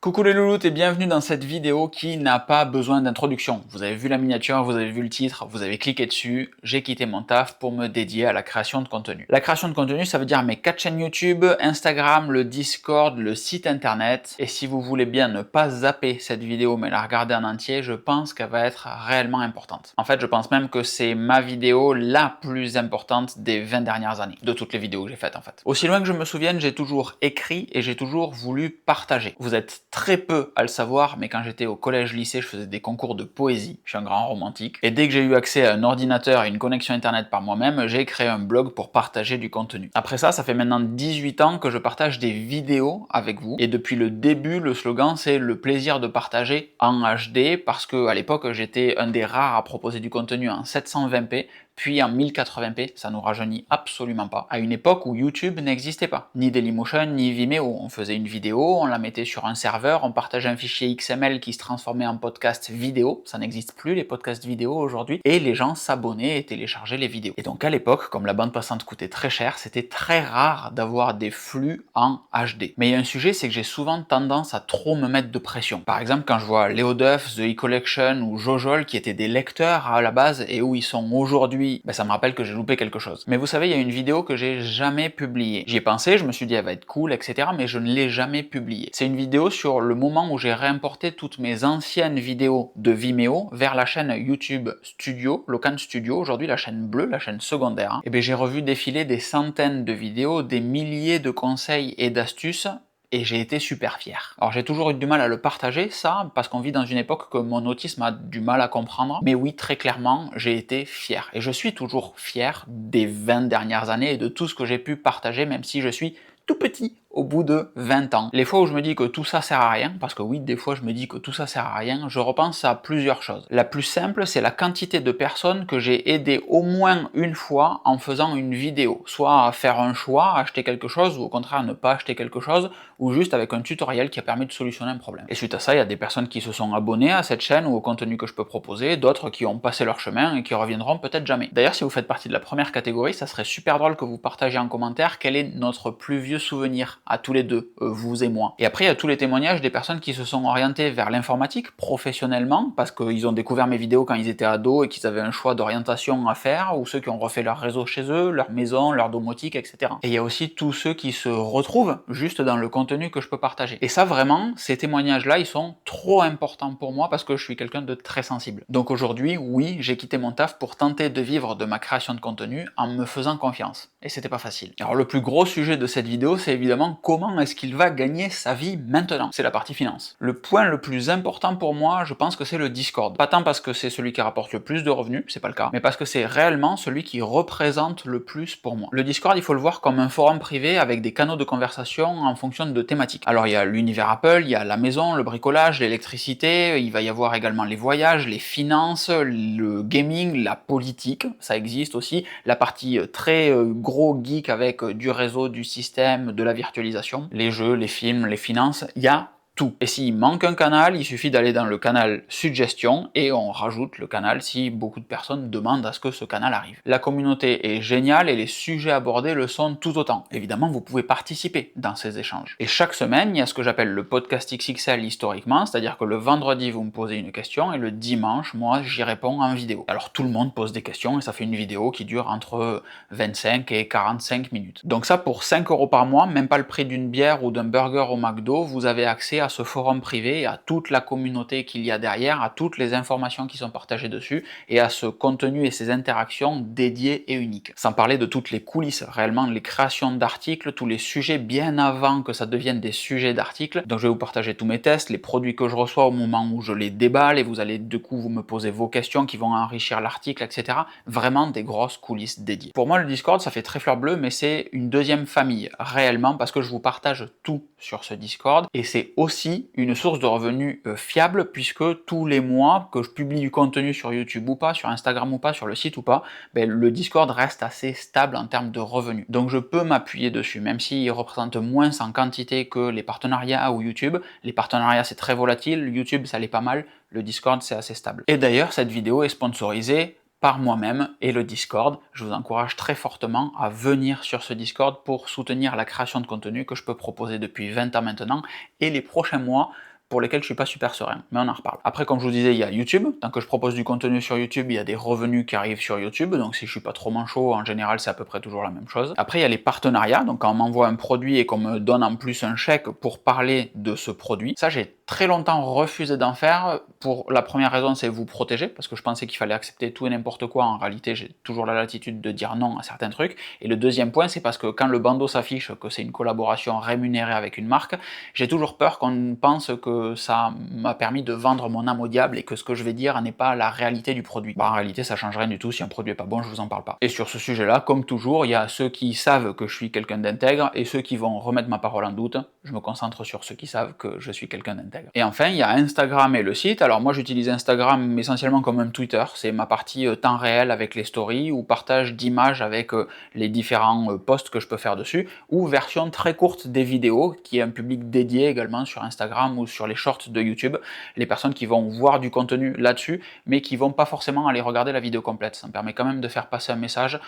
Coucou les louloutes et bienvenue dans cette vidéo qui n'a pas besoin d'introduction. Vous avez vu la miniature, vous avez vu le titre, vous avez cliqué dessus, j'ai quitté mon taf pour me dédier à la création de contenu. La création de contenu, ça veut dire mes 4 chaînes YouTube, Instagram, le Discord, le site internet. Et si vous voulez bien ne pas zapper cette vidéo mais la regarder en entier, je pense qu'elle va être réellement importante. En fait, je pense même que c'est ma vidéo la plus importante des 20 dernières années, de toutes les vidéos que j'ai faites en fait. Aussi loin que je me souvienne, j'ai toujours écrit et j'ai toujours voulu partager. Vous êtes très peu à le savoir, mais quand j'étais au collège-lycée, je faisais des concours de poésie, je suis un grand romantique, et dès que j'ai eu accès à un ordinateur et une connexion internet par moi-même, j'ai créé un blog pour partager du contenu. Après ça fait maintenant 18 ans que je partage des vidéos avec vous, et depuis le début, le slogan c'est le plaisir de partager en HD, parce que à l'époque, j'étais un des rares à proposer du contenu en 720p, puis en 1080p, ça nous rajeunit absolument pas, à une époque où YouTube n'existait pas, ni Dailymotion, ni Vimeo. On faisait une vidéo, on la mettait sur un serveur, on partageait un fichier XML qui se transformait en podcast vidéo, ça n'existe plus les podcasts vidéo aujourd'hui, et les gens s'abonnaient et téléchargeaient les vidéos. Et donc à l'époque, comme la bande passante coûtait très cher, c'était très rare d'avoir des flux en HD. Mais il y a un sujet, c'est que j'ai souvent tendance à trop me mettre de pression. Par exemple, quand je vois Leo Duff, The E-Collection ou Jojol, qui étaient des lecteurs à la base, et où ils sont aujourd'hui, ça me rappelle que j'ai loupé quelque chose. Mais vous savez, il y a une vidéo que j'ai jamais publiée. J'y ai pensé, je me suis dit elle va être cool, etc. mais je ne l'ai jamais publiée. C'est une vidéo sur le moment où j'ai réimporté toutes mes anciennes vidéos de Vimeo vers la chaîne YouTube Studio, Locan Studio, aujourd'hui la chaîne bleue, la chaîne secondaire. Et bien j'ai revu défiler des centaines de vidéos, des milliers de conseils et d'astuces, et j'ai été super fier. Alors j'ai toujours eu du mal à le partager, ça, parce qu'on vit dans une époque que mon autisme a du mal à comprendre, mais oui, très clairement, j'ai été fier. Et je suis toujours fier des 20 dernières années et de tout ce que j'ai pu partager, même si je suis tout petit au bout de 20 ans. Les fois où je me dis que tout ça sert à rien, parce que oui, des fois je me dis que tout ça sert à rien, je repense à plusieurs choses. La plus simple, c'est la quantité de personnes que j'ai aidées au moins une fois en faisant une vidéo, soit à faire un choix, à acheter quelque chose, ou au contraire à ne pas acheter quelque chose, ou juste avec un tutoriel qui a permis de solutionner un problème. Et suite à ça, il y a des personnes qui se sont abonnées à cette chaîne ou au contenu que je peux proposer, d'autres qui ont passé leur chemin et qui reviendront peut-être jamais. D'ailleurs, si vous faites partie de la première catégorie, ça serait super drôle que vous partagiez en commentaire quel est notre plus vieux souvenir à tous les deux, vous et moi. Et après, il y a tous les témoignages des personnes qui se sont orientées vers l'informatique professionnellement, parce qu'ils ont découvert mes vidéos quand ils étaient ados et qu'ils avaient un choix d'orientation à faire, ou ceux qui ont refait leur réseau chez eux, leur maison, leur domotique, etc. Et il y a aussi tous ceux qui se retrouvent juste dans le contenu que je peux partager. Et ça, vraiment, ces témoignages-là, ils sont trop importants pour moi parce que je suis quelqu'un de très sensible. Donc aujourd'hui, oui, j'ai quitté mon taf pour tenter de vivre de ma création de contenu en me faisant confiance. Et c'était pas facile. Alors le plus gros sujet de cette vidéo, c'est évidemment comment est-ce qu'il va gagner sa vie maintenant. C'est la partie finance. Le point le plus important pour moi, je pense que c'est le Discord. Pas tant parce que c'est celui qui rapporte le plus de revenus, c'est pas le cas, mais parce que c'est réellement celui qui représente le plus pour moi. Le Discord, il faut le voir comme un forum privé avec des canaux de conversation en fonction de thématiques. Alors il y a l'univers Apple, il y a la maison, le bricolage, l'électricité, il va y avoir également les voyages, les finances, le gaming, la politique, ça existe aussi, la partie très gros geek avec du réseau, du système, de la virtualisation, les jeux, les films, les finances, il y a tout. Et s'il manque un canal, il suffit d'aller dans le canal suggestion et on rajoute le canal si beaucoup de personnes demandent à ce que ce canal arrive. La communauté est géniale et les sujets abordés le sont tout autant. Évidemment, vous pouvez participer dans ces échanges. Et chaque semaine, il y a ce que j'appelle le podcast XXL historiquement, c'est-à-dire que le vendredi, vous me posez une question et le dimanche, moi, j'y réponds en vidéo. Alors tout le monde pose des questions et ça fait une vidéo qui dure entre 25 et 45 minutes. Donc ça, pour 5 € par mois, même pas le prix d'une bière ou d'un burger au McDo, vous avez accès à ce forum privé, à toute la communauté qu'il y a derrière, à toutes les informations qui sont partagées dessus, et à ce contenu et ces interactions dédiées et uniques. Sans parler de toutes les coulisses, réellement les créations d'articles, tous les sujets bien avant que ça devienne des sujets d'articles. Donc je vais vous partager tous mes tests, les produits que je reçois au moment où je les déballe, et vous allez du coup vous me poser vos questions qui vont enrichir l'article, etc. Vraiment des grosses coulisses dédiées. Pour moi, le Discord, ça fait très fleur bleue, mais c'est une deuxième famille, réellement, parce que je vous partage tout sur ce Discord, et c'est aussi une source de revenus fiable, puisque tous les mois que je publie du contenu sur YouTube ou pas, sur Instagram ou pas, sur le site ou pas, le Discord reste assez stable en termes de revenus. Donc je peux m'appuyer dessus, même s'il représente moins en quantité que les partenariats ou YouTube. Les partenariats c'est très volatile, YouTube ça l'est pas mal, le Discord c'est assez stable. Et d'ailleurs cette vidéo est sponsorisée par moi-même et le Discord. Je vous encourage très fortement à venir sur ce Discord pour soutenir la création de contenu que je peux proposer depuis 20 ans maintenant, et les prochains mois pour lesquels je suis pas super serein, mais on en reparle. Après, comme je vous disais, il y a YouTube. Tant que je propose du contenu sur YouTube, il y a des revenus qui arrivent sur YouTube, donc si je suis pas trop manchot, en général, c'est à peu près toujours la même chose. Après, il y a les partenariats, donc quand on m'envoie un produit et qu'on me donne en plus un chèque pour parler de ce produit, ça, j'ai très longtemps refusé d'en faire. Pour la première raison, c'est vous protéger, parce que je pensais qu'il fallait accepter tout et n'importe quoi. En réalité, j'ai toujours la latitude de dire non à certains trucs. Et le deuxième point, c'est parce que quand le bandeau s'affiche que c'est une collaboration rémunérée avec une marque, j'ai toujours peur qu'on pense que ça m'a permis de vendre mon âme au diable et que ce que je vais dire n'est pas la réalité du produit. Bah, en réalité, ça change rien du tout. Si un produit est pas bon, je vous en parle pas. Et sur ce sujet-là, comme toujours, il y a ceux qui savent que je suis quelqu'un d'intègre et ceux qui vont remettre ma parole en doute. Je me concentre sur ceux qui savent que je suis quelqu'un d'intègre. Et enfin, il y a Instagram et le site. Alors moi, j'utilise Instagram essentiellement comme un Twitter. C'est ma partie temps réel avec les stories ou partage d'images avec les différents posts que je peux faire dessus, ou version très courte des vidéos, qui est un public dédié également sur Instagram ou sur les shorts de YouTube. Les personnes qui vont voir du contenu là-dessus, mais qui vont pas forcément aller regarder la vidéo complète. Ça me permet quand même de faire passer un message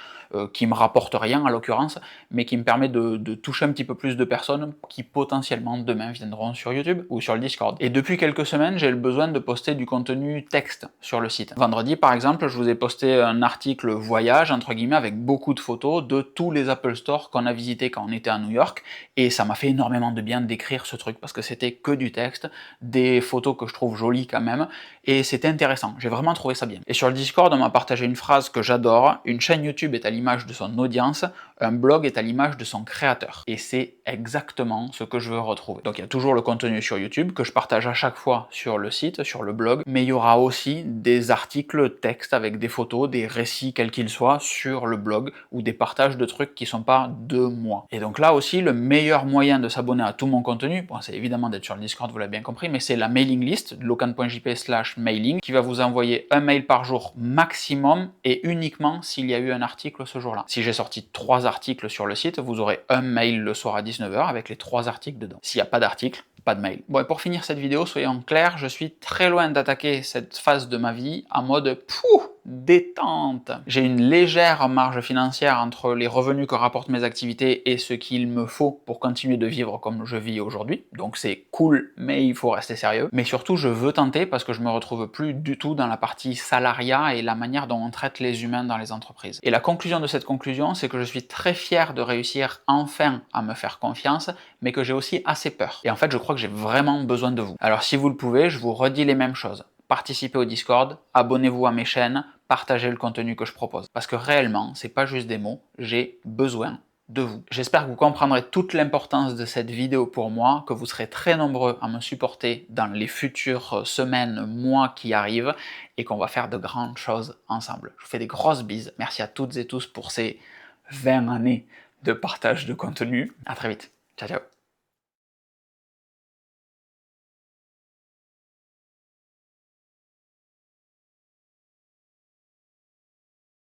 qui me rapporte rien, en l'occurrence, mais qui me permet de toucher un petit peu plus de personnes qui potentiellement demain viendront sur YouTube ou sur le Discord. Et depuis quelques semaines, j'ai le besoin de poster du contenu texte sur le site. Vendredi, par exemple, je vous ai posté un article voyage, entre guillemets, avec beaucoup de photos de tous les Apple Store qu'on a visités quand on était à New York, et ça m'a fait énormément de bien d'écrire ce truc, parce que c'était que du texte, des photos que je trouve jolies quand même, et c'était intéressant, j'ai vraiment trouvé ça bien. Et sur le Discord, on m'a partagé une phrase que j'adore: une chaîne YouTube est à l'image de son audience, un blog est à l'image de son créateur. Et c'est exactement ce que je veux retrouver. Donc il y a toujours le contenu sur YouTube, que je partage à chaque fois sur le site, sur le blog, mais il y aura aussi des articles textes avec des photos, des récits quels qu'ils soient sur le blog, ou des partages de trucs qui sont pas de moi. Et donc là aussi, le meilleur moyen de s'abonner à tout mon contenu, bon, c'est évidemment d'être sur le Discord, vous l'avez bien compris, mais c'est la mailing list, locan.jp/mailing, qui va vous envoyer un mail par jour maximum, et uniquement s'il y a eu un article ce jour-là. Si j'ai sorti 3 articles sur le site, vous aurez un mail le soir à 19h avec les 3 articles dedans. S'il n'y a pas d'article, pas de mail. Bon, et pour finir cette vidéo, soyons clairs, je suis très loin d'attaquer cette phase de ma vie en mode pouh, détente. J'ai une légère marge financière entre les revenus que rapportent mes activités et ce qu'il me faut pour continuer de vivre comme je vis aujourd'hui, donc c'est cool, mais il faut rester sérieux. Mais surtout, je veux tenter parce que je me retrouve plus du tout dans la partie salariat et la manière dont on traite les humains dans les entreprises. Et la conclusion de cette conclusion, c'est que je suis très fier de réussir enfin à me faire confiance, mais que j'ai aussi assez peur. Et en fait, je crois que j'ai vraiment besoin de vous. Alors si vous le pouvez, je vous redis les mêmes choses. Participez au Discord, abonnez-vous à mes chaînes, partagez le contenu que je propose. Parce que réellement, c'est pas juste des mots, j'ai besoin de vous. J'espère que vous comprendrez toute l'importance de cette vidéo pour moi, que vous serez très nombreux à me supporter dans les futures semaines, mois qui arrivent, et qu'on va faire de grandes choses ensemble. Je vous fais des grosses bises. Merci à toutes et tous pour ces 20 années de partage de contenu. À très vite. Ciao, ciao.